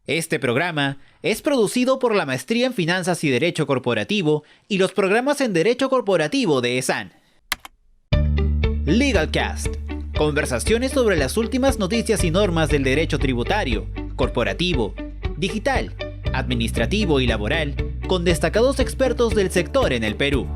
Este programa es producido por la Maestría en Finanzas y Derecho Corporativo y los programas en Derecho Corporativo de ESAN. LegalCast. Conversaciones sobre las últimas noticias y normas del derecho tributario, corporativo, digital, administrativo y laboral, con destacados expertos del sector en el Perú.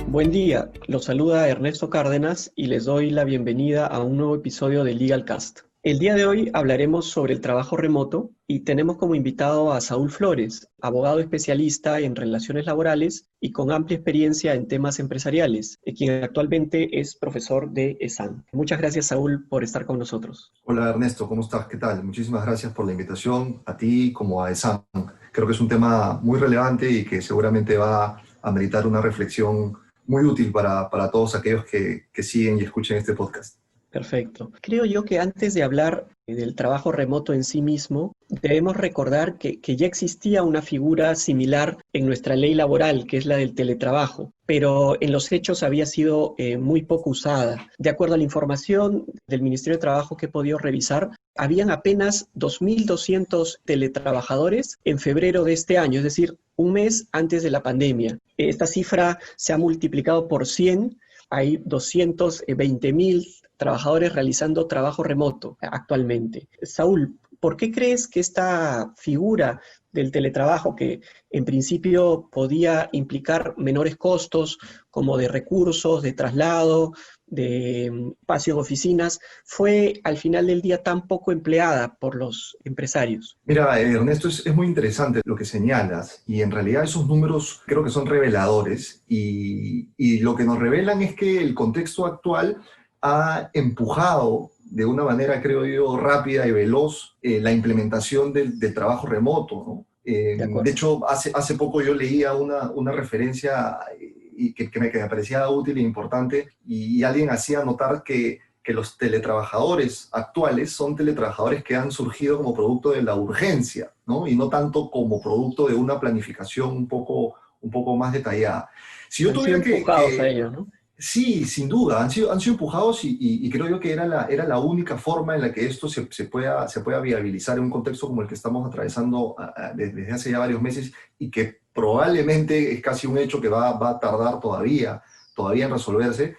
Buen día, los saluda Ernesto Cárdenas y les doy la bienvenida a un nuevo episodio de LegalCast. El día de hoy hablaremos sobre el trabajo remoto y tenemos como invitado a Saúl Flores, abogado especialista en relaciones laborales y con amplia experiencia en temas empresariales, quien actualmente es profesor de ESAN. Muchas gracias, Saúl, por estar con nosotros. Hola Ernesto, ¿cómo estás? ¿Qué tal? Muchísimas gracias por la invitación a ti como a ESAN. Creo que es un tema muy relevante y que seguramente va a meritar una reflexión muy útil para todos aquellos que siguen y escuchen este podcast. Perfecto. Creo yo que antes de hablar del trabajo remoto en sí mismo, debemos recordar que ya existía una figura similar en nuestra ley laboral, que es la del teletrabajo, pero en los hechos había sido muy poco usada. De acuerdo a la información del Ministerio de Trabajo que he podido revisar, habían apenas 2.200 teletrabajadores en febrero de este año, es decir, un mes antes de la pandemia. Esta cifra se ha multiplicado por 100. Hay 220.000 trabajadores realizando trabajo remoto actualmente. Saúl, ¿por qué crees que esta figura del teletrabajo, que en principio podía implicar menores costos, como de recursos, de traslado, de espacio en oficinas, fue al final del día tan poco empleada por los empresarios? Mira, Ernesto, es muy interesante lo que señalas y en realidad esos números creo que son reveladores y lo que nos revelan es que el contexto actual ha empujado de una manera, creo yo, rápida y veloz la implementación del trabajo remoto, ¿no? De hecho, hace poco yo leía una referencia y que me parecía útil e importante y alguien hacía notar que los teletrabajadores actuales son teletrabajadores que han surgido como producto de la urgencia, ¿no? Y no tanto como producto de una planificación un poco más detallada. Si yo Han sido tuviera empujados a ello, ¿no? Sí, sin duda, han sido empujados y creo yo que era la única forma en la que esto se pueda viabilizar en un contexto como el que estamos atravesando desde hace ya varios meses y que probablemente es casi un hecho que va a tardar todavía en resolverse.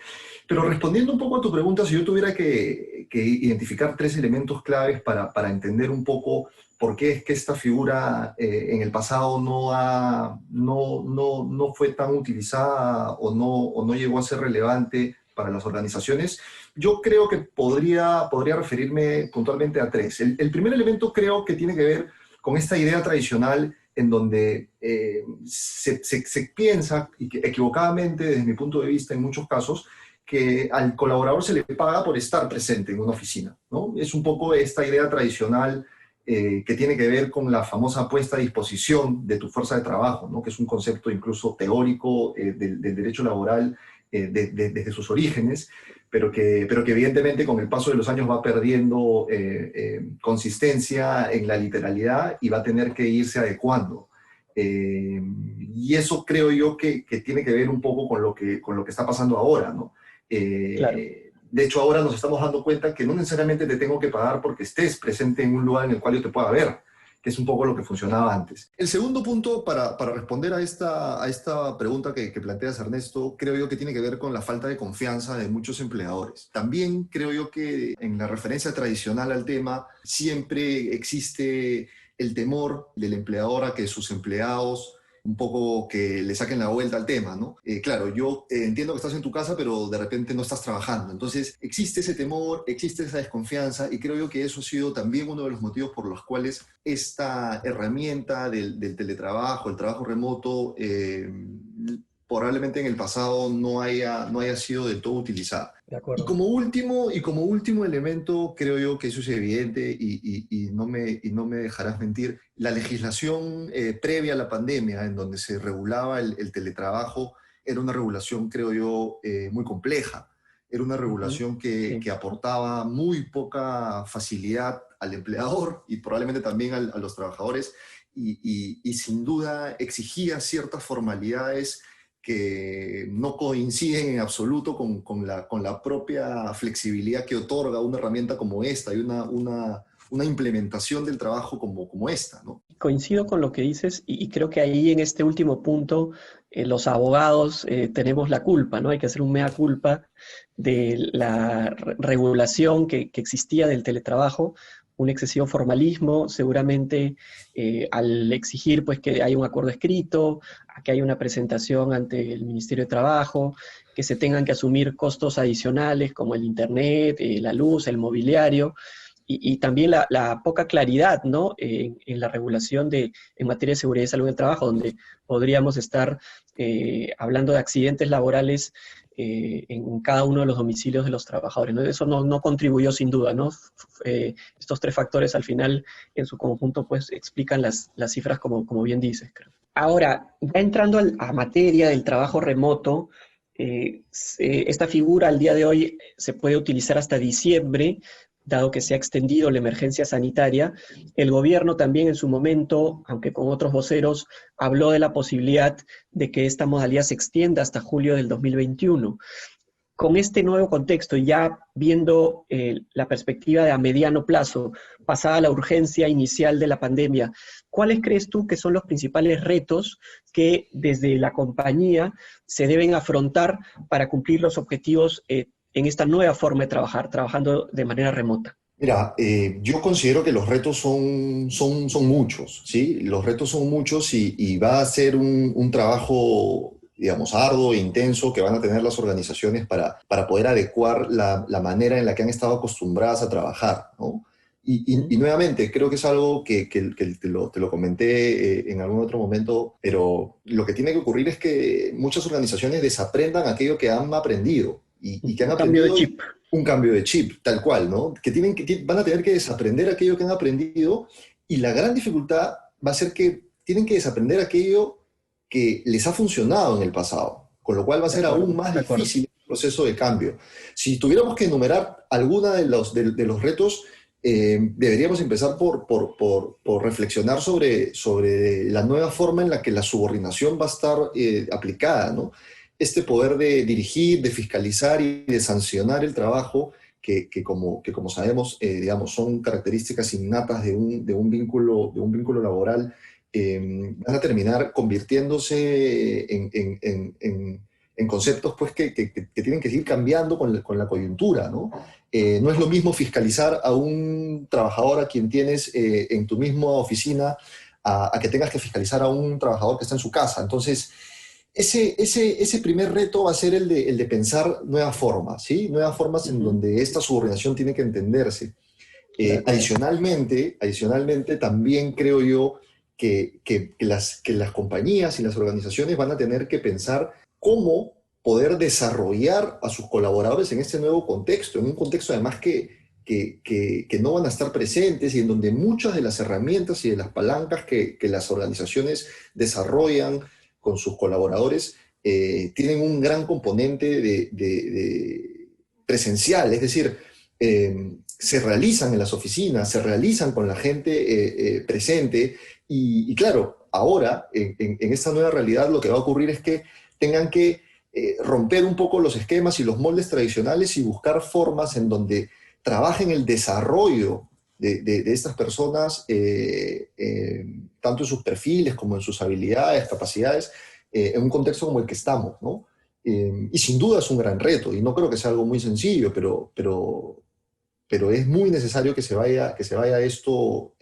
Pero respondiendo un poco a tu pregunta, si yo tuviera que identificar tres elementos claves para entender un poco por qué es que esta figura en el pasado no fue tan utilizada o no llegó a ser relevante para las organizaciones, yo creo que podría referirme puntualmente a tres. El primer elemento creo que tiene que ver con esta idea tradicional en donde se piensa, y que equivocadamente desde mi punto de vista en muchos casos, que al colaborador se le paga por estar presente en una oficina, ¿no? Es un poco esta idea tradicional que tiene que ver con la famosa puesta a disposición de tu fuerza de trabajo, ¿no? Que es un concepto incluso teórico del derecho laboral desde sus orígenes, pero que evidentemente con el paso de los años va perdiendo consistencia en la literalidad y va a tener que irse adecuando. Y eso creo yo que tiene que ver un poco con lo que está pasando ahora, ¿no? Claro. De hecho, ahora nos estamos dando cuenta que no necesariamente te tengo que pagar porque estés presente en un lugar en el cual yo te pueda ver, que es un poco lo que funcionaba antes. El segundo punto para responder a esta pregunta que planteas, Ernesto, creo yo que tiene que ver con la falta de confianza de muchos empleadores. También creo yo que en la referencia tradicional al tema siempre existe el temor del empleador a que sus empleados un poco que le saquen la vuelta al tema, ¿no? Claro, yo entiendo que estás en tu casa, pero de repente no estás trabajando. Entonces, existe ese temor, existe esa desconfianza, y creo yo que eso ha sido también uno de los motivos por los cuales esta herramienta del teletrabajo, el trabajo remoto, probablemente en el pasado no haya sido del todo utilizada. De acuerdo. Y como último elemento, creo yo que eso es evidente y no me dejarás mentir, la legislación previa a la pandemia, en donde se regulaba el teletrabajo, era una regulación, creo yo, muy compleja. Era una regulación que aportaba muy poca facilidad al empleador y probablemente también a los trabajadores y sin duda exigía ciertas formalidades que no coinciden en absoluto con la propia flexibilidad que otorga una herramienta como esta y una una implementación del trabajo como esta, ¿no? Coincido con lo que dices y creo que ahí en este último punto los abogados tenemos la culpa, ¿no? Hay que hacer un mea culpa de la regulación que existía del teletrabajo, un excesivo formalismo, seguramente al exigir pues, que haya un acuerdo escrito, a que haya una presentación ante el Ministerio de Trabajo, que se tengan que asumir costos adicionales como el internet, la luz, el mobiliario, y también la poca claridad, ¿no? En la regulación en materia de seguridad y salud del trabajo, donde podríamos estar hablando de accidentes laborales en cada uno de los domicilios de los trabajadores, ¿no? Eso no contribuyó sin duda, ¿no? Estos tres factores al final, en su conjunto, pues explican las cifras como bien dices, creo. Ahora, ya entrando a materia del trabajo remoto, esta figura al día de hoy se puede utilizar hasta diciembre, dado que se ha extendido la emergencia sanitaria. El gobierno también en su momento, aunque con otros voceros, habló de la posibilidad de que esta modalidad se extienda hasta julio del 2021. Con este nuevo contexto, ya viendo la perspectiva de a mediano plazo, pasada la urgencia inicial de la pandemia, ¿cuáles crees tú que son los principales retos que desde la compañía se deben afrontar para cumplir los objetivos en esta nueva forma de trabajar, trabajando de manera remota? Mira, yo considero que los retos son muchos, ¿sí? Los retos son muchos y va a ser un trabajo, digamos, arduo e intenso que van a tener las organizaciones para poder adecuar la manera en la que han estado acostumbradas a trabajar, ¿no? Y nuevamente, creo que es algo que te lo comenté en algún otro momento, pero lo que tiene que ocurrir es que muchas organizaciones desaprendan aquello que han aprendido y que han aprendido. Un cambio de chip. Un cambio de chip, tal cual, ¿no? Van a tener que desaprender aquello que han aprendido y la gran dificultad va a ser que tienen que desaprender aquello que les ha funcionado en el pasado, con lo cual va a ser aún más difícil el proceso de cambio. Si tuviéramos que enumerar alguna de los retos, deberíamos empezar por reflexionar sobre la nueva forma en la que la subordinación va a estar aplicada, ¿no? Este poder de dirigir, de fiscalizar y de sancionar el trabajo que como sabemos, digamos, son características innatas de un vínculo laboral, van a terminar convirtiéndose en conceptos pues, que tienen que ir cambiando con la coyuntura, ¿no? No es lo mismo fiscalizar a un trabajador a quien tienes en tu misma oficina a que tengas que fiscalizar a un trabajador que está en su casa. Entonces, ese primer reto va a ser el de pensar nuevas formas, ¿sí? Nuevas formas en donde esta subordinación tiene que entenderse. Adicionalmente, también creo yo que las compañías y las organizaciones van a tener que pensar cómo poder desarrollar a sus colaboradores en este nuevo contexto, en un contexto además que no van a estar presentes y en donde muchas de las herramientas y de las palancas que las organizaciones desarrollan con sus colaboradores tienen un gran componente de presencial, es decir, se realizan en las oficinas, se realizan con la gente presente y claro, ahora en esta nueva realidad lo que va a ocurrir es que tengan que romper un poco los esquemas y los moldes tradicionales y buscar formas en donde trabajen el desarrollo de estas personas, tanto en sus perfiles como en sus habilidades, capacidades, en un contexto como el que estamos, ¿no? Y sin duda es un gran reto, y no creo que sea algo muy sencillo, pero es muy necesario que se vaya esto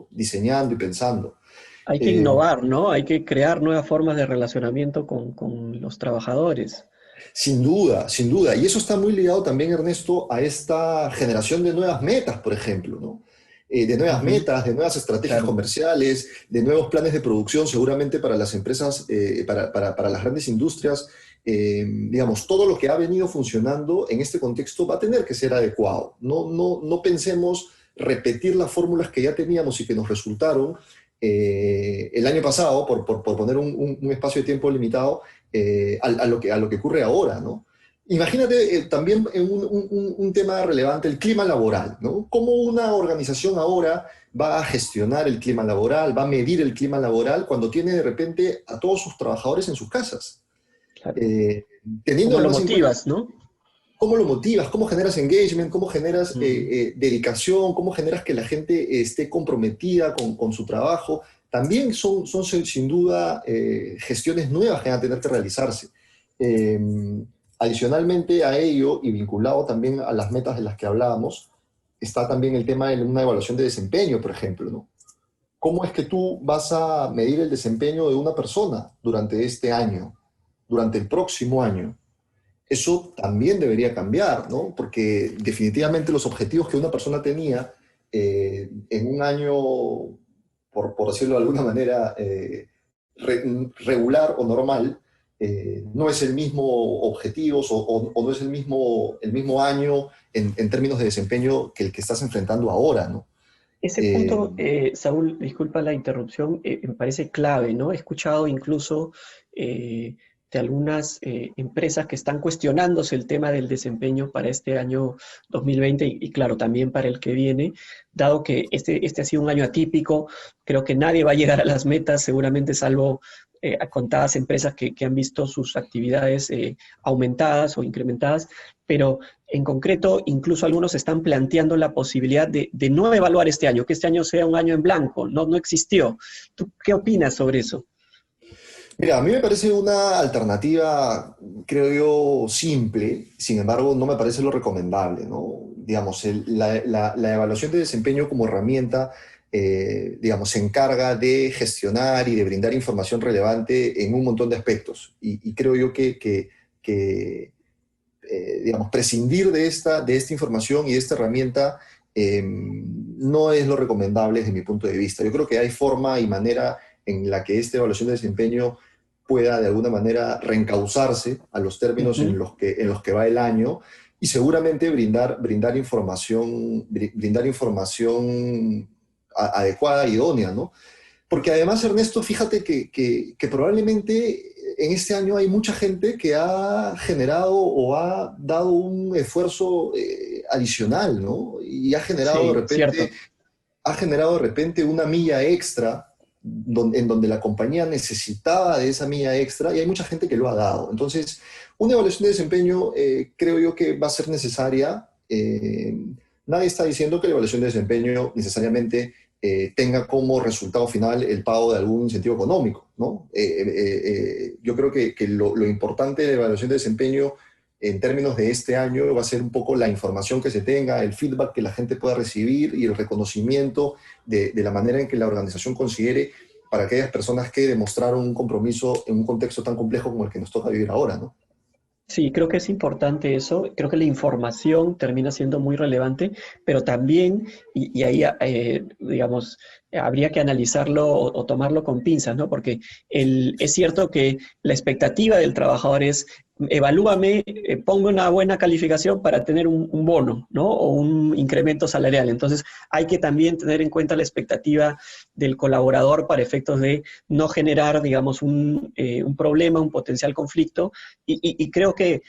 diseñando y pensando. Hay que innovar, ¿no? Hay que crear nuevas formas de relacionamiento con los trabajadores. Sin duda, sin duda. Y eso está muy ligado también, Ernesto, a esta generación de nuevas metas, por ejemplo, ¿no? De nuevas metas, de nuevas estrategias comerciales, de nuevos planes de producción, seguramente para las empresas, para las grandes industrias. Digamos, todo lo que ha venido funcionando en este contexto va a tener que ser adecuado. No pensemos repetir las fórmulas que ya teníamos y que nos resultaron el año pasado, por poner un espacio de tiempo limitado, a lo que ocurre ahora, ¿no? Imagínate también un tema relevante, el clima laboral, ¿no? ¿Cómo una organización ahora va a gestionar el clima laboral, va a medir el clima laboral cuando tiene de repente a todos sus trabajadores en sus casas? Claro. Teniendo ¿Cómo lo además motivas, no? ¿Cómo lo motivas? ¿Cómo generas engagement? ¿Cómo generas dedicación? ¿Cómo generas que la gente esté comprometida con su trabajo? También son sin duda gestiones nuevas que van a tener que realizarse. Eh, Adicionalmente a ello, y vinculado también a las metas de las que hablábamos, está también el tema de una evaluación de desempeño, por ejemplo, ¿no? ¿Cómo es que tú vas a medir el desempeño de una persona durante este año, durante el próximo año? Eso también debería cambiar, ¿no? Porque definitivamente los objetivos que una persona tenía en un año, por decirlo de alguna manera, regular o normal, no es el mismo objetivos o no es el mismo año en términos de desempeño que el que estás enfrentando ahora, ¿no? Ese Eh, punto, Saúl, disculpa la interrupción, me parece clave, ¿no? He escuchado incluso de algunas empresas que están cuestionándose el tema del desempeño para este año 2020 y claro, también para el que viene, dado que este ha sido un año atípico, creo que nadie va a llegar a las metas, seguramente salvo a contadas empresas que han visto sus actividades aumentadas o incrementadas, pero en concreto, incluso algunos están planteando la posibilidad de no evaluar este año, que este año sea un año en blanco, no existió. ¿Tú qué opinas sobre eso? Mira, a mí me parece una alternativa, creo yo, simple, sin embargo, no me parece lo recomendable, ¿no? Digamos, la evaluación de desempeño como herramienta, digamos, se encarga de gestionar y de brindar información relevante en un montón de aspectos. Y creo yo digamos, prescindir de esta información y de esta herramienta no es lo recomendable desde mi punto de vista. Yo creo que hay forma y manera en la que esta evaluación de desempeño pueda de alguna manera reencauzarse a los términos Ujú. en los que va el año y seguramente brindar información adecuada, idónea, ¿no? Porque además, Ernesto, fíjate que probablemente en este año hay mucha gente que ha generado o ha dado un esfuerzo adicional, ¿no? Y Sí, cierto. ha generado de repente una milla extra en donde la compañía necesitaba de esa milla extra y hay mucha gente que lo ha dado. Entonces, una evaluación de desempeño creo yo que va a ser necesaria. Nadie está diciendo que la evaluación de desempeño necesariamente tenga como resultado final el pago de algún incentivo económico, ¿no? Yo creo que lo importante de la evaluación de desempeño en términos de este año va a ser un poco la información que se tenga, el feedback que la gente pueda recibir y el reconocimiento de la manera en que la organización considere para aquellas personas que demostraron un compromiso en un contexto tan complejo como el que nos toca vivir ahora, ¿no? Sí, creo que es importante eso. Creo que la información termina siendo muy relevante, pero también, y ahí, digamos, habría que analizarlo o tomarlo con pinzas, ¿no? Porque es cierto que la expectativa del trabajador es, evalúame, pongo una buena calificación para tener un bono, ¿no? O un incremento salarial. Entonces, hay que también tener en cuenta la expectativa del colaborador para efectos de no generar, digamos, un problema, un potencial conflicto y creo que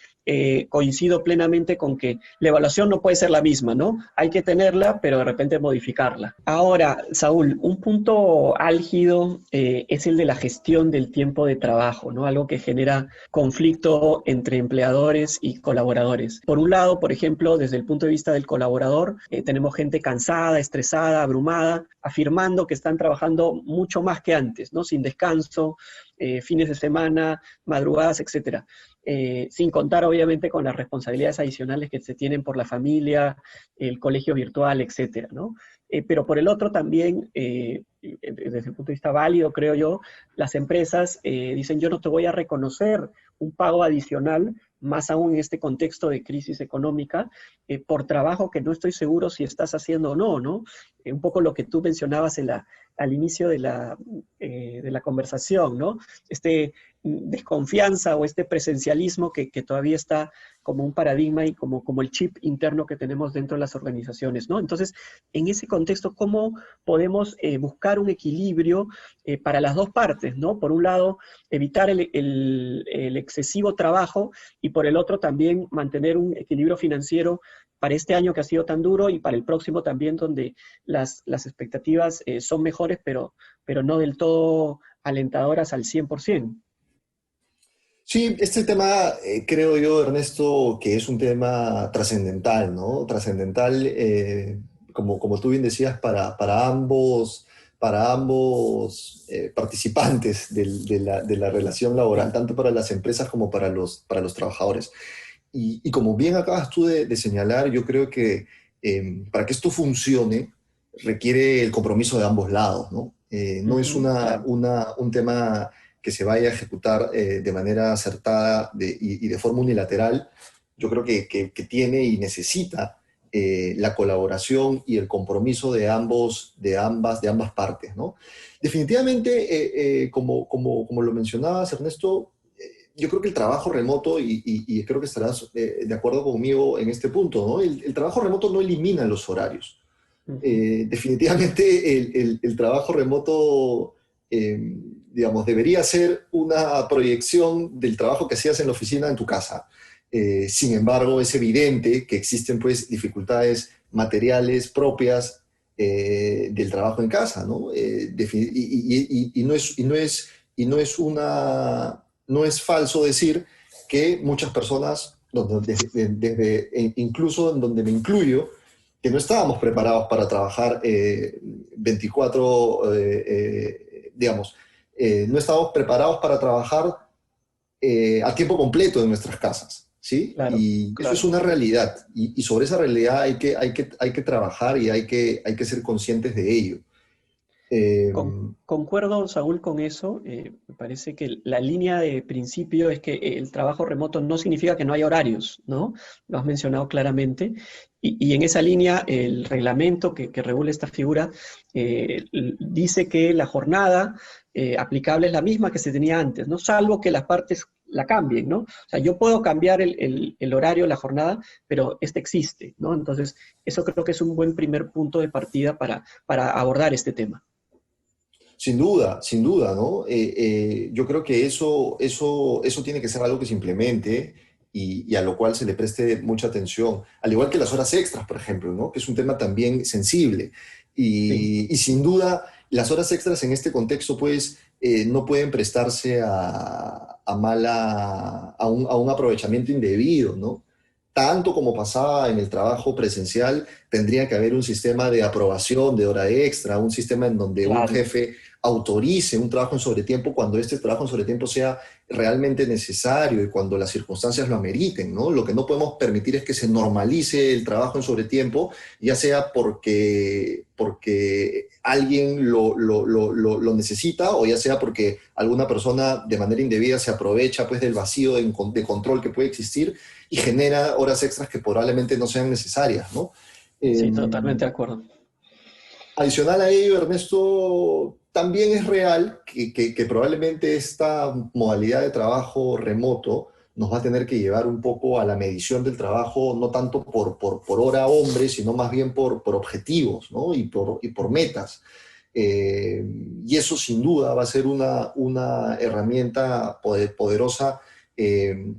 coincido plenamente con que la evaluación no puede ser la misma, ¿no? Hay que tenerla, pero de repente modificarla. Ahora, Saúl, un punto álgido es el de la gestión del tiempo de trabajo, ¿no? Algo que genera conflicto entre empleadores y colaboradores. Por un lado, por ejemplo, desde el punto de vista del colaborador, tenemos gente cansada, estresada, abrumada, afirmando que están trabajando mucho más que antes, ¿no? Sin descanso, fines de semana, madrugadas, etcétera. Sin contar obviamente con las responsabilidades adicionales que se tienen por la familia, el colegio virtual, etcétera, ¿no? Pero por el otro también, desde el punto de vista válido, creo yo, las empresas dicen yo no te voy a reconocer un pago adicional, más aún en este contexto de crisis económica, por trabajo que no estoy seguro si estás haciendo o no, ¿no? Un poco lo que tú mencionabas al inicio de la conversación, ¿no? Desconfianza o este presencialismo que todavía está como un paradigma y como el chip interno que tenemos dentro de las organizaciones, ¿no? Entonces, en ese contexto, ¿cómo podemos buscar un equilibrio para las dos partes, ¿no? Por un lado, evitar el excesivo trabajo y por el otro también mantener un equilibrio financiero para este año que ha sido tan duro y para el próximo también donde las expectativas son mejores, pero no del todo alentadoras al 100%. Sí, este tema, creo yo, Ernesto, que es un tema trascendental, ¿no? Trascendental, como tú bien decías, para ambos participantes de la relación laboral, tanto para las empresas como para los trabajadores. Y como bien acabas tú de señalar, yo creo que para que esto funcione requiere el compromiso de ambos lados, ¿no? No es Ujú, claro. un tema que se vaya a ejecutar de manera acertada y de forma unilateral. Yo creo que tiene y necesita la colaboración y el compromiso de ambas partes, ¿no? Definitivamente, como lo mencionabas, Ernesto, yo creo que el trabajo remoto, y creo que estarás de acuerdo conmigo en este punto, ¿no? El trabajo remoto no elimina los horarios. Ujú. Definitivamente el trabajo remoto, eh, digamos, debería ser una proyección del trabajo que hacías en la oficina en tu casa. Sin embargo, es evidente que existen pues dificultades materiales propias del trabajo en casa, ¿no? Y no es falso decir que muchas personas, incluso en donde me incluyo, que no estábamos preparados para trabajar 24, digamos, no estábamos preparados para trabajar a tiempo completo en nuestras casas, ¿sí? Claro, Y eso es claro. una realidad, y sobre esa realidad hay que trabajar y hay que ser conscientes de ello. Eh, Concuerdo, Saúl, con eso. Me parece que la línea de principio es que el trabajo remoto no significa que no haya horarios, ¿no? Lo has mencionado claramente. Y en esa línea, el reglamento que regula esta figura dice que la jornada aplicable es la misma que se tenía antes, ¿no? Salvo que las partes la cambien, ¿no? O sea, yo puedo cambiar el horario, la jornada, pero este existe, ¿no? Entonces, eso creo que es un buen primer punto de partida para abordar este tema. Sin duda, ¿no? Yo creo que eso tiene que ser algo que se implemente y a lo cual se le preste mucha atención. Al igual que las horas extras, por ejemplo, ¿no? Que es un tema también sensible. Sí. Y sin duda, las horas extras en este contexto, pues, no pueden prestarse a un aprovechamiento indebido, ¿no? Tanto como pasaba en el trabajo presencial, tendría que haber un sistema de aprobación de hora extra, un sistema en donde un Claro, jefe autorice un trabajo en sobretiempo cuando este trabajo en sobretiempo sea realmente necesario y cuando las circunstancias lo ameriten, ¿no? Lo que no podemos permitir es que se normalice el trabajo en sobretiempo, ya sea porque alguien lo necesita o ya sea porque alguna persona de manera indebida se aprovecha pues, del vacío de control que puede existir y genera horas extras que probablemente no sean necesarias, ¿no? Eh, sí, totalmente de acuerdo. Adicional a ello, Ernesto, también es real que probablemente esta modalidad de trabajo remoto nos va a tener que llevar un poco a la medición del trabajo, no tanto por hora hombre, sino más bien por objetivos, ¿no? Y por metas. Eh, y eso sin duda va a ser una herramienta poderosa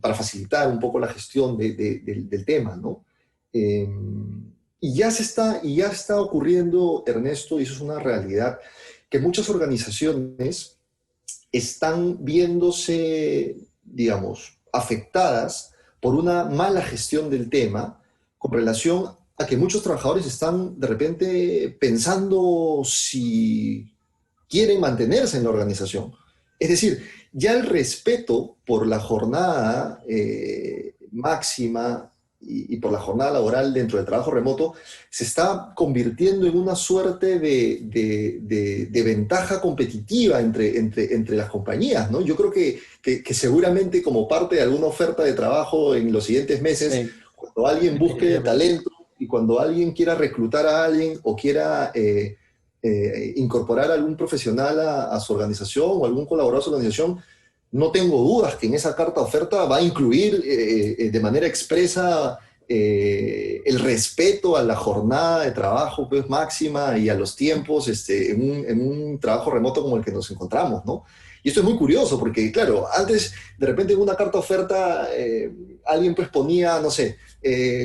para facilitar un poco la gestión del tema, ¿no? Eh, y ya está ocurriendo, Ernesto, y eso es una realidad, que muchas organizaciones están viéndose, digamos, afectadas por una mala gestión del tema con relación a que muchos trabajadores están de repente pensando si quieren mantenerse en la organización. Es decir, ya el respeto por la jornada máxima y por la jornada laboral dentro del trabajo remoto se está convirtiendo en una suerte de ventaja competitiva entre las compañías, ¿no? Yo creo que seguramente como parte de alguna oferta de trabajo en los siguientes meses, Sí, cuando alguien busque definitivamente. talento y cuando alguien quiera reclutar a alguien o quiera incorporar a algún profesional a su organización o algún colaborador a su organización, no tengo dudas que en esa carta oferta va a incluir de manera expresa el respeto a la jornada de trabajo pues, máxima y a los tiempos en un trabajo remoto como el que nos encontramos, ¿no? Y esto es muy curioso porque, claro, antes de repente en una carta oferta alguien pues ponía, no sé,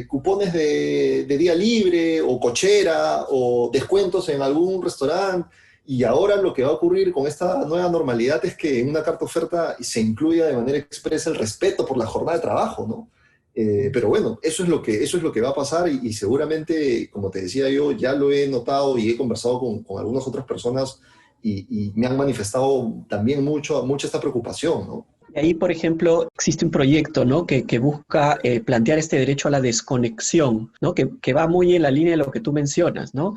cupones de día libre o cochera o descuentos en algún restaurante Y ahora lo que va a ocurrir con esta nueva normalidad es que en una carta oferta se incluya de manera expresa el respeto por la jornada de trabajo, ¿no? Pero bueno, eso es lo que va a pasar y seguramente, como te decía yo, ya lo he notado y he conversado con algunas otras personas y me han manifestado también mucha esta preocupación, ¿no? Y ahí, por ejemplo, existe un proyecto, ¿no? que busca plantear este derecho a la desconexión, ¿no? que va muy en la línea de lo que tú mencionas, ¿no?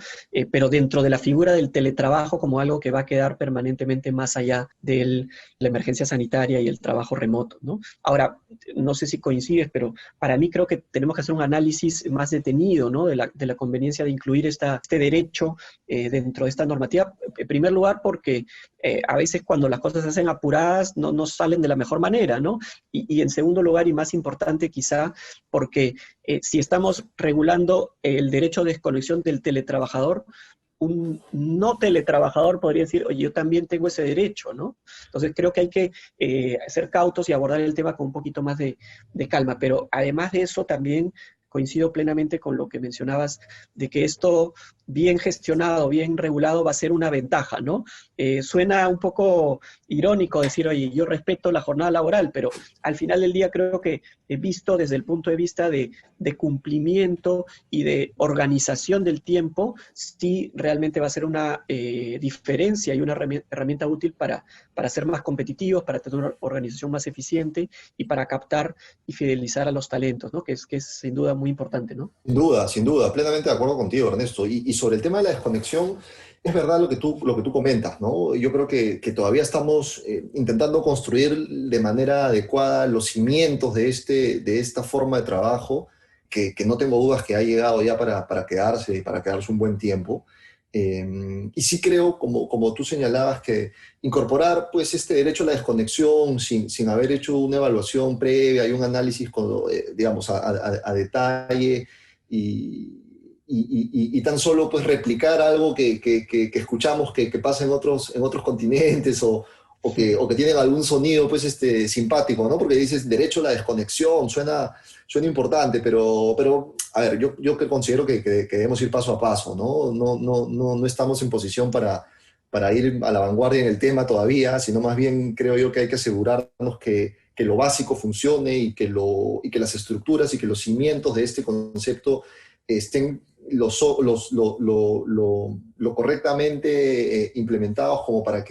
Pero dentro de la figura del teletrabajo como algo que va a quedar permanentemente más allá de la emergencia sanitaria y el trabajo remoto, ¿no? Ahora, no sé si coincides, pero para mí creo que tenemos que hacer un análisis más detenido, ¿no? de la conveniencia de incluir este derecho dentro de esta normativa. En primer lugar, porque a veces cuando las cosas se hacen apuradas no salen de la mejor manera, ¿no? Y en segundo lugar, y más importante quizá, porque si estamos regulando el derecho de desconexión del teletrabajador, un no teletrabajador podría decir, oye, yo también tengo ese derecho, ¿no? Entonces creo que hay que ser cautos y abordar el tema con un poquito más de calma, pero además de eso también coincido plenamente con lo que mencionabas, de que esto bien gestionado, bien regulado va a ser una ventaja, ¿no? Suena un poco irónico decir, oye, yo respeto la jornada laboral, pero al final del día creo que he visto desde el punto de vista de cumplimiento y de organización del tiempo, sí realmente va a ser una diferencia y una herramienta útil para ser más competitivos, para tener una organización más eficiente y para captar y fidelizar a los talentos, ¿no? Que es sin duda muy importante, ¿no? Sin duda, plenamente de acuerdo contigo, Ernesto. Y sobre el tema de la desconexión, es verdad lo que tú comentas, ¿no? Yo creo que todavía estamos intentando construir de manera adecuada los cimientos de esta forma de trabajo, que no tengo dudas que ha llegado ya para quedarse y para quedarse un buen tiempo. Y sí creo, como tú señalabas, que incorporar pues este derecho a la desconexión sin haber hecho una evaluación previa y un análisis, digamos, a detalle y tan solo pues replicar algo que escuchamos que pasa en otros continentes o que tienen algún sonido pues simpático, ¿no? Porque dices derecho a la desconexión, suena importante, pero a ver, yo que considero que debemos ir paso a paso, ¿no? No estamos en posición para ir a la vanguardia en el tema todavía, sino más bien creo yo que hay que asegurarnos que lo básico funcione y que las estructuras y que los cimientos de este concepto estén lo correctamente implementados como para Así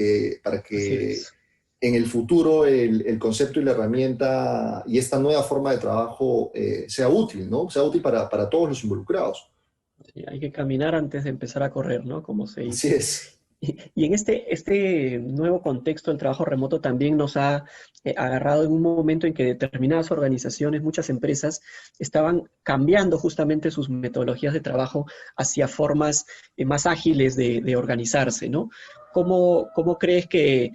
que es. en el futuro el concepto y la herramienta y esta nueva forma de trabajo sea útil, ¿no? Sea útil para todos los involucrados. Sí, hay que caminar antes de empezar a correr, ¿no? Como se Así dice. es. Y en este nuevo contexto del trabajo remoto también nos ha agarrado en un momento en que determinadas organizaciones, muchas empresas, estaban cambiando justamente sus metodologías de trabajo hacia formas más ágiles de organizarse, ¿no? ¿Cómo crees que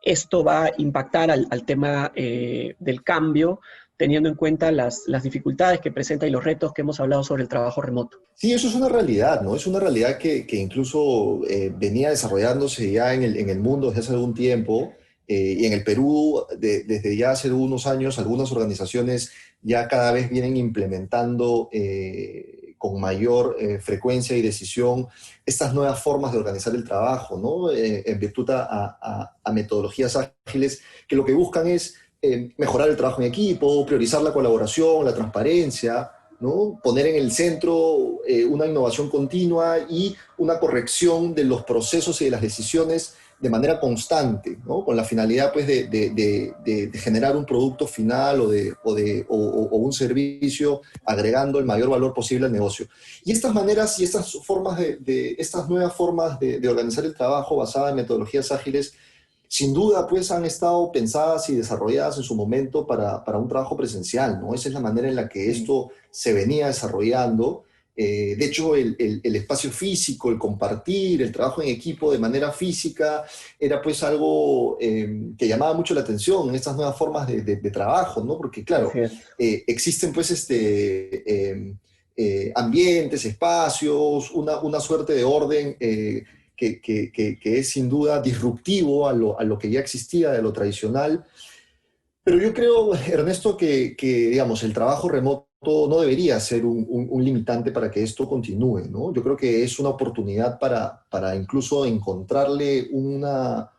esto va a impactar al tema del cambio, teniendo en cuenta las dificultades que presenta y los retos que hemos hablado sobre el trabajo remoto? Sí, eso es una realidad, ¿no? Es una realidad que incluso venía desarrollándose ya en el mundo desde hace algún tiempo. Y en el Perú, desde ya hace unos años, algunas organizaciones ya cada vez vienen implementando con mayor frecuencia y decisión estas nuevas formas de organizar el trabajo, ¿no? En virtud a metodologías ágiles que lo que buscan es mejorar el trabajo en equipo, priorizar la colaboración, la transparencia, ¿no? Poner en el centro una innovación continua y una corrección de los procesos y de las decisiones de manera constante, ¿no? Con la finalidad pues, de generar un producto final o un servicio agregando el mayor valor posible al negocio. Y estas maneras y estas formas estas nuevas formas de organizar el trabajo basada en metodologías ágiles sin duda, pues han estado pensadas y desarrolladas en su momento para un trabajo presencial, ¿no? Esa es la manera en la que esto se venía desarrollando. De hecho, el espacio físico, el compartir, el trabajo en equipo de manera física, era pues algo que llamaba mucho la atención en estas nuevas formas de trabajo, ¿no? Porque claro, Así es. existen pues ambientes, espacios, una suerte de orden que es sin duda disruptivo a lo que ya existía, de lo tradicional. Pero yo creo, Ernesto, digamos, el trabajo remoto no debería ser un limitante para que esto continúe, ¿no? Yo creo que es una oportunidad para incluso encontrarle una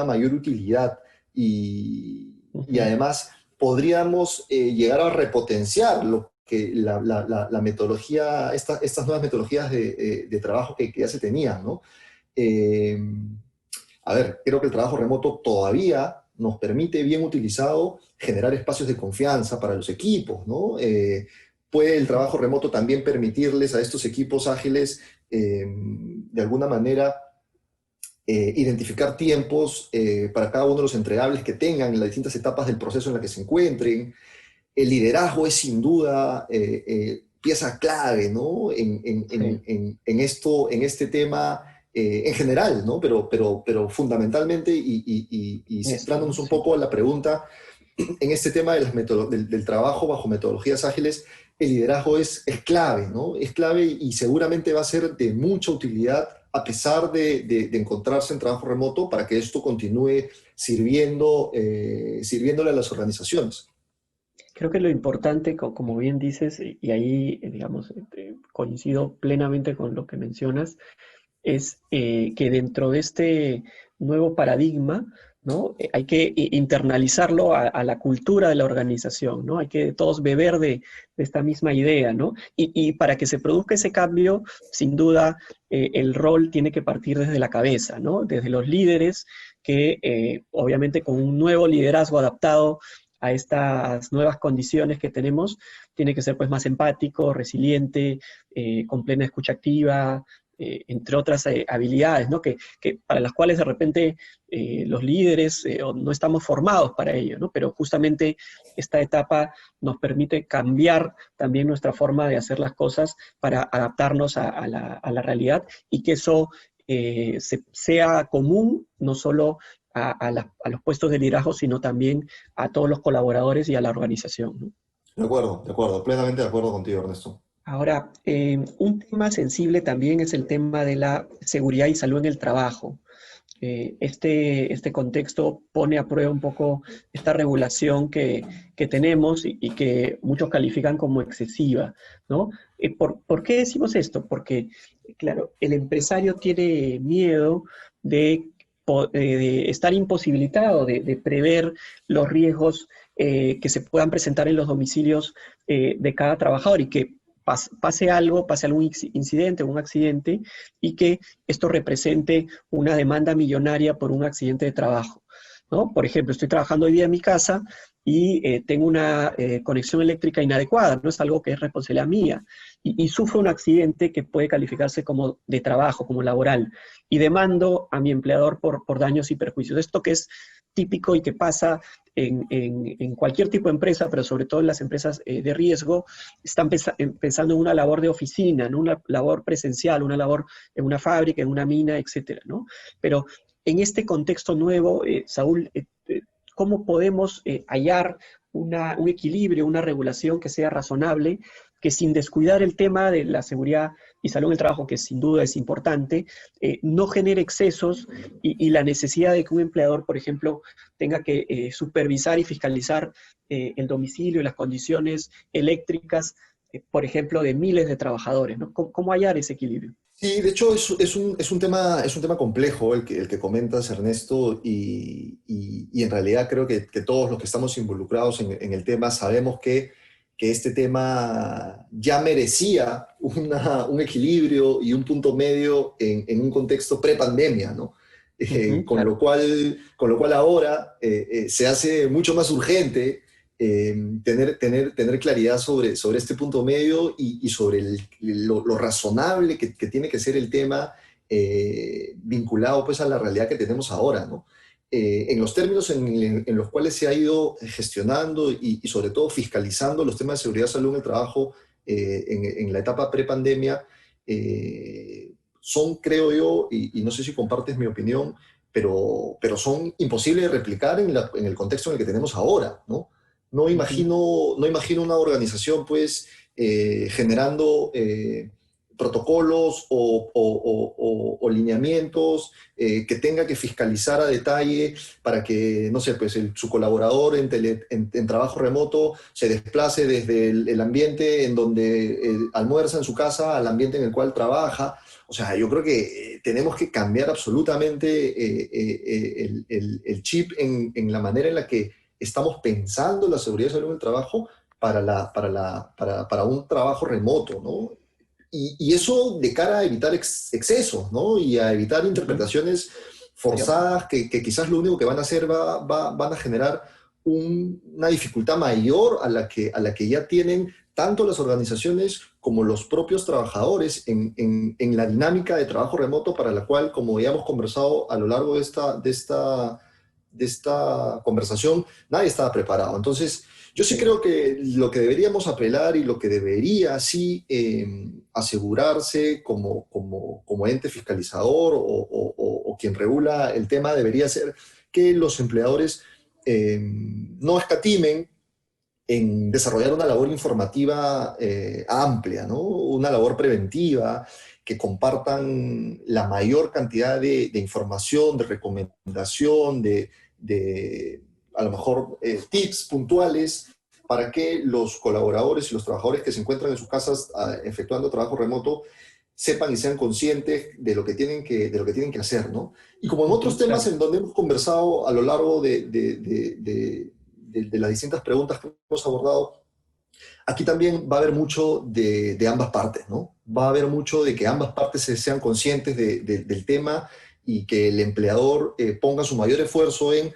mayor utilidad y Ujú. además podríamos llegar a repotenciar lo que la metodología, estas nuevas metodologías de trabajo que ya se tenían, ¿no? Eh, a ver, creo que el trabajo remoto todavía nos permite, bien utilizado, generar espacios de confianza para los equipos, ¿no? Puede el trabajo remoto también permitirles a estos equipos ágiles, de alguna manera, identificar tiempos para cada uno de los entregables que tengan en las distintas etapas del proceso en la que se encuentren. El liderazgo es sin duda pieza clave, ¿no? Sí, En este tema en general, ¿no? Pero fundamentalmente y esto, ¿no? centrándonos un Sí. poco en la pregunta, en este tema de del trabajo bajo metodologías ágiles, el liderazgo es clave, ¿no? Es clave y seguramente va a ser de mucha utilidad a pesar de encontrarse en trabajo remoto para que esto continúe sirviéndole a las organizaciones. Creo que lo importante, como bien dices, y ahí, digamos, coincido plenamente con lo que mencionas, es que dentro de este nuevo paradigma, ¿no? Hay que internalizarlo a la cultura de la organización, ¿no? Hay que todos beber de esta misma idea, ¿no? Y para que se produzca ese cambio, sin duda, el rol tiene que partir desde la cabeza, ¿no? Desde los líderes que, obviamente, con un nuevo liderazgo adaptado a estas nuevas condiciones que tenemos, tiene que ser pues más empático, resiliente, con plena escucha activa, entre otras habilidades, ¿no? Que para las cuales de repente los líderes no estamos formados para ello, ¿no? Pero justamente esta etapa nos permite cambiar también nuestra forma de hacer las cosas para adaptarnos a la realidad y que eso sea común no solo a los puestos de liderazgo, sino también a todos los colaboradores y a la organización, ¿no? De acuerdo, plenamente de acuerdo contigo, Ernesto. Ahora, un tema sensible también es el tema de la seguridad y salud en el trabajo. Este contexto pone a prueba un poco esta regulación que tenemos y que muchos califican como excesiva, ¿no? ¿Por qué decimos esto? Porque, claro, el empresario tiene miedo de, de estar imposibilitado de prever los riesgos que se puedan presentar en los domicilios de cada trabajador y que pase algo, pase algún incidente, un accidente, y que esto represente una demanda millonaria por un accidente de trabajo, ¿no? Por ejemplo, estoy trabajando hoy día en mi casa y tengo una conexión eléctrica inadecuada, no es algo que es responsabilidad mía, y sufro un accidente que puede calificarse como de trabajo, como laboral, y demando a mi empleador por daños y perjuicios. Esto que es típico y que pasa en cualquier tipo de empresa, pero sobre todo en las empresas de riesgo, están pensando en una labor de oficina, ¿no? Una labor presencial, una labor en una fábrica, en una mina, etcétera, ¿no? Pero en este contexto nuevo, Saúl, ¿cómo podemos hallar un equilibrio, una regulación que sea razonable, que sin descuidar el tema de la seguridad y salud en el trabajo, que sin duda es importante, no genere excesos y la necesidad de que un empleador, por ejemplo, tenga que supervisar y fiscalizar el domicilio y las condiciones eléctricas, por ejemplo, de miles de trabajadores, ¿no? ¿Cómo hallar ese equilibrio? Sí, de hecho es un tema complejo el que comentas, Ernesto, y en realidad creo que todos los que estamos involucrados en el tema sabemos que este tema ya merecía un equilibrio y un punto medio en un contexto pre-pandemia, ¿no? Claro. Con lo cual ahora se hace mucho más urgente tener claridad sobre este punto medio y sobre lo razonable que tiene que ser el tema vinculado pues a la realidad que tenemos ahora, ¿no? En los términos en los cuales se ha ido gestionando y sobre todo fiscalizando los temas de seguridad y salud en el trabajo en la etapa prepandemia, son, creo yo, y no sé si compartes mi opinión, pero son imposibles de replicar en el contexto en el que tenemos ahora, ¿no? No imagino una organización, pues, generando protocolos o lineamientos que tenga que fiscalizar a detalle para que, no sé, pues su colaborador en trabajo remoto se desplace desde el ambiente en donde almuerza en su casa al ambiente en el cual trabaja. O sea, yo creo que tenemos que cambiar absolutamente el chip en la manera en la que estamos pensando la seguridad y salud en el trabajo para un trabajo remoto, ¿no? Y eso de cara a evitar excesos, ¿no? Y a evitar interpretaciones forzadas que quizás lo único que van a hacer van a generar una dificultad mayor a la que ya tienen tanto las organizaciones como los propios trabajadores en la dinámica de trabajo remoto, para la cual, como ya hemos conversado a lo largo de esta conversación, nadie estaba preparado. Entonces, yo sí creo que lo que deberíamos apelar y lo que debería sí asegurarse como ente fiscalizador o quien regula el tema debería ser que los empleadores no escatimen en desarrollar una labor informativa amplia, ¿no? Una labor preventiva, que compartan la mayor cantidad de información, de recomendación, de a lo mejor tips puntuales para que los colaboradores y los trabajadores que se encuentran en sus casas efectuando trabajo remoto sepan y sean conscientes de lo que tienen que hacer, ¿no? Y como en otros temas en donde hemos conversado a lo largo de las distintas preguntas que hemos abordado, aquí también va a haber mucho de ambas partes, ¿no? Va a haber mucho de que ambas partes sean conscientes del tema y que el empleador ponga su mayor esfuerzo en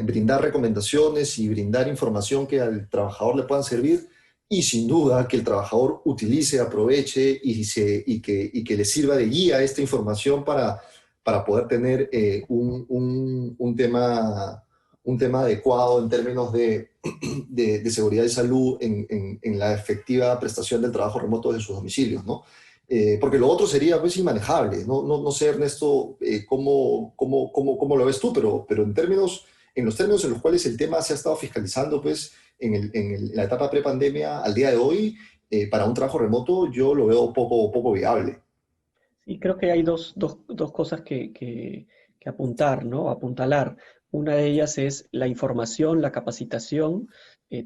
brindar recomendaciones y brindar información que al trabajador le puedan servir, y sin duda que el trabajador utilice, aproveche y que le sirva de guía esta información para poder tener un tema adecuado en términos de seguridad y salud en la efectiva prestación del trabajo remoto de sus domicilios, ¿no? Porque lo otro sería pues inmanejable. No sé, Ernesto, cómo lo ves tú, pero en los términos en los cuales el tema se ha estado fiscalizando pues en la etapa prepandemia al día de hoy, para un trabajo remoto yo lo veo poco viable. Y creo que hay dos cosas que apuntar, ¿no? Apuntalar. Una de ellas es la información, la capacitación,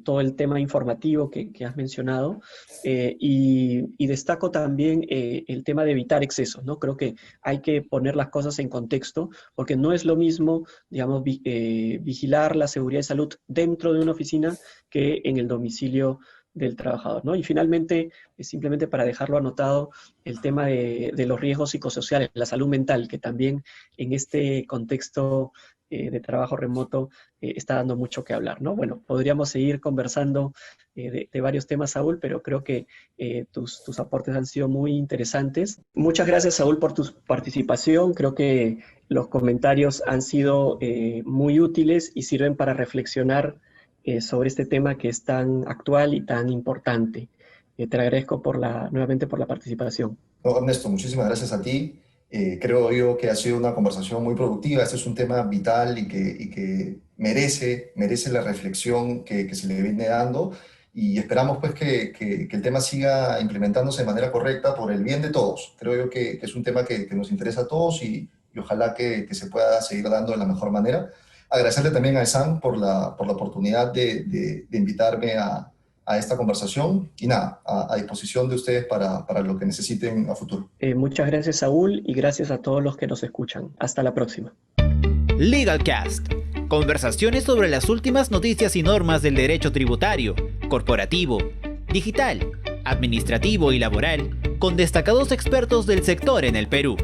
todo el tema informativo que has mencionado, y destaco también el tema de evitar excesos, ¿no? Creo que hay que poner las cosas en contexto, porque no es lo mismo, digamos, vigilar la seguridad y salud dentro de una oficina que en el domicilio del trabajador, ¿no? Y finalmente, simplemente para dejarlo anotado, el tema de los riesgos psicosociales, la salud mental, que también en este contexto de trabajo remoto está dando mucho que hablar, ¿no? Bueno, podríamos seguir conversando de varios temas, Saúl, pero creo que tus aportes han sido muy interesantes. Muchas gracias, Saúl, por tu participación. Creo que los comentarios han sido muy útiles y sirven para reflexionar sobre este tema que es tan actual y tan importante. Te agradezco nuevamente por la participación. No, Ernesto, muchísimas gracias a ti. Creo yo que ha sido una conversación muy productiva. Este es un tema vital y que merece la reflexión que se le viene dando, y esperamos pues que el tema siga implementándose de manera correcta por el bien de todos. Creo yo que es un tema que nos interesa a todos, y ojalá que se pueda seguir dando de la mejor manera. Agradecerle también a ESAN por la oportunidad de invitarme a esta conversación, y nada, a disposición de ustedes para lo que necesiten a futuro. Muchas gracias, Saúl, y gracias a todos los que nos escuchan. Hasta la próxima. LegalCast. Conversaciones sobre las últimas noticias y normas del derecho tributario, corporativo, digital, administrativo y laboral, con destacados expertos del sector en el Perú.